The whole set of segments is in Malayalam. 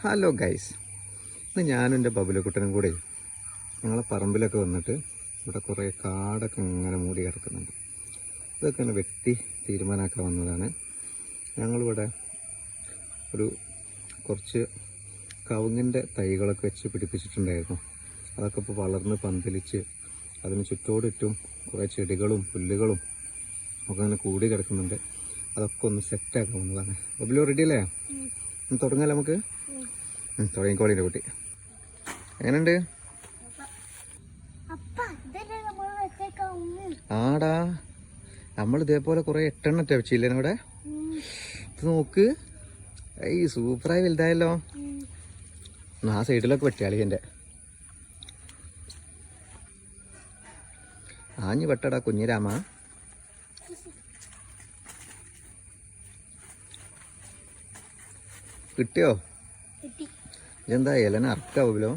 ഹലോ ഗൈസ്, ഇന്ന് ഞാനും എൻ്റെ ബബുലക്കുട്ടനും കൂടെ ഞങ്ങളെ പറമ്പിലൊക്കെ വന്നിട്ട് ഇവിടെ കുറേ കാടൊക്കെ ഇങ്ങനെ മൂടി കിടക്കുന്നുണ്ട്. ഇതൊക്കെ ഇങ്ങനെ വെട്ടി തീരുമാനമാക്കാൻ വന്നതാണ്. ഞങ്ങളിവിടെ കുറച്ച് കവുങ്ങിൻ്റെ തൈകളൊക്കെ വെച്ച് പിടിപ്പിച്ചിട്ടുണ്ടായിരുന്നു. അതൊക്കെ ഇപ്പോൾ വളർന്ന് പന്തലിച്ച് അതിന് ചുറ്റോടിറ്റും കുറേ ചെടികളും പുല്ലുകളും ഒക്കെ അങ്ങനെ കൂടി കിടക്കുന്നുണ്ട്. അതൊക്കെ ഒന്ന് സെറ്റാക്കാൻ വന്നതാണ്. ബബുലു റെഡി അല്ലേ? തുടങ്ങാം നമുക്ക്. തുടങ്ങിക്കോളിൻ്റെ കുട്ടി. എങ്ങനെയുണ്ട്? ആടാ, നമ്മൾ ഇതേപോലെ കുറെ 8 വെച്ചില്ലേ ഇവിടെ? ഇത് നോക്ക്, ഈ സൂപ്പറായി വലുതായല്ലോ. ആ സൈഡിലൊക്കെ വെട്ടിയാളി എൻ്റെ ആഞ്ഞു വെട്ടടാ കുഞ്ഞിരാമ. കിട്ടിയോ? ഇതെന്താ ഇലന അറക്കാവൂലോ?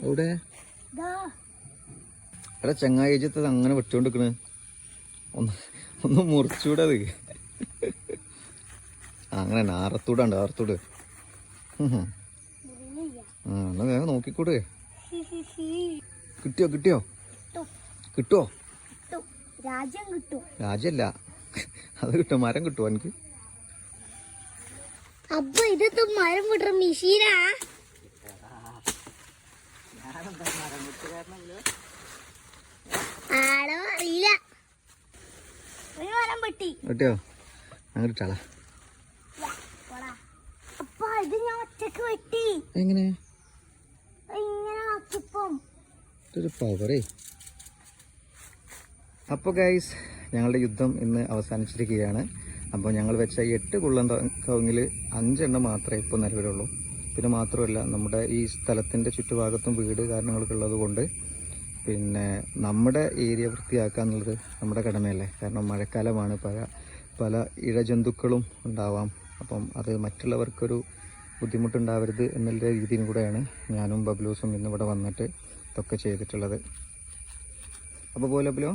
എവിടെ എടാ ചങ്ങായിച്ചത് അങ്ങനെ വെച്ചോണ്ടിരിക്കണ്? ഒന്ന് മുറിച്ചൂടെ അത്? അങ്ങനെ ആറത്തൂടുണ്ട്, ആറത്തൂട്. എന്നാ വേഗം നോക്കിക്കൂടെ. കിട്ടിയോ? കിട്ടുമോ? രാജ്യല്ല, അത് കിട്ടും. മരം കിട്ടുമോ എനിക്ക്? അപ്പൊ ഇത് മരം കിട്ടുന്ന മെഷീനാ? ആടോ അറിയില്ല. കിട്ടിയോ? അങ്ങനെ ഇട്ടാളാ. അപ്പൊ ഇത് ഞാൻ ഒറ്റക്ക് വെട്ടി. എങ്ങനെ ഇങ്ങനെ ആക്കിപ്പം പവറേ. അപ്പോൾ ഗൈസ്, ഞങ്ങളുടെ യുദ്ധം ഇന്ന് അവസാനിച്ചിരിക്കുകയാണ്. അപ്പോൾ ഞങ്ങൾ വെച്ച 8 കുള്ളൻ കവുങ്ങിൽ 5 എണ്ണം മാത്രമേ ഇപ്പോൾ നിലവിലുള്ളൂ. പിന്നെ മാത്രമല്ല, നമ്മുടെ ഈ സ്ഥലത്തിൻ്റെ ചുറ്റുഭാഗത്തും വീട് കാരണങ്ങളൊക്കെ ഉള്ളത് കൊണ്ട് പിന്നെ നമ്മുടെ ഏരിയ വൃത്തിയാക്കുക എന്നുള്ളത് നമ്മുടെ കടമയല്ലേ. കാരണം മഴക്കാലമാണ്, പല ഇഴജന്തുക്കളും ഉണ്ടാവാം. അപ്പം അത് മറ്റുള്ളവർക്കൊരു ബുദ്ധിമുട്ടുണ്ടാവരുത് എന്നുള്ള രീതിയും കൂടെയാണ് ഞാനും ബബ്ലൂസും ഇന്നിവിടെ വന്നിട്ട് ഇതൊക്കെ ചെയ്തിട്ടുള്ളത്. അപ്പോൾ പോലെ ബബ്ലോ